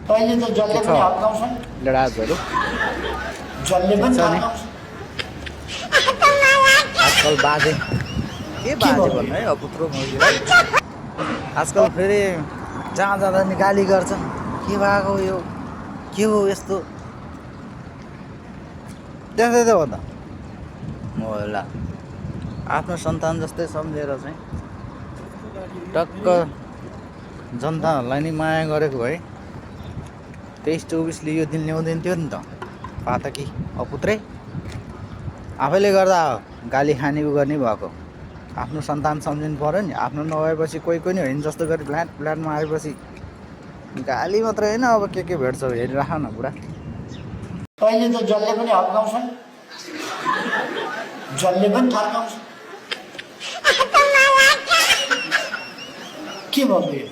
अहिले त जसले पनि हप्काउँछन् लडाजहरू जसले पनि छ नि। हप्काउँछ आजकल बाजे के बाजे भन्नु है अपुत्रो मौजुलाई आजकल फेरि जहाँ जाँदा नि गाली गर्छन् के भएको यो के हो यस्तो त्यस्तै त हो त ल आफ्नो सन्तान जस्तै सम्झेर चाहिँ टक्क जनताहरूलाई नि माया गरेको भए 23-24ले यो दिन ल्याउँदैन थियो नि त पातकी अपुत्रे आफैले गर्दा गाली खाने उ गर्ने भएको आफ्नो सन्तान सम्झिनु पर्यो नि आफ्नो नभएपछि कोही कोही नि होइन जस्तो गरी फ्ल्याटमा आएपछि गाली मात्रै होइन अब के भेट्छौ हेरिराख न पुरा अहिले त जसले पनि हप्काउँछन् जसले पनि थर्काउँछ के भन्नु यो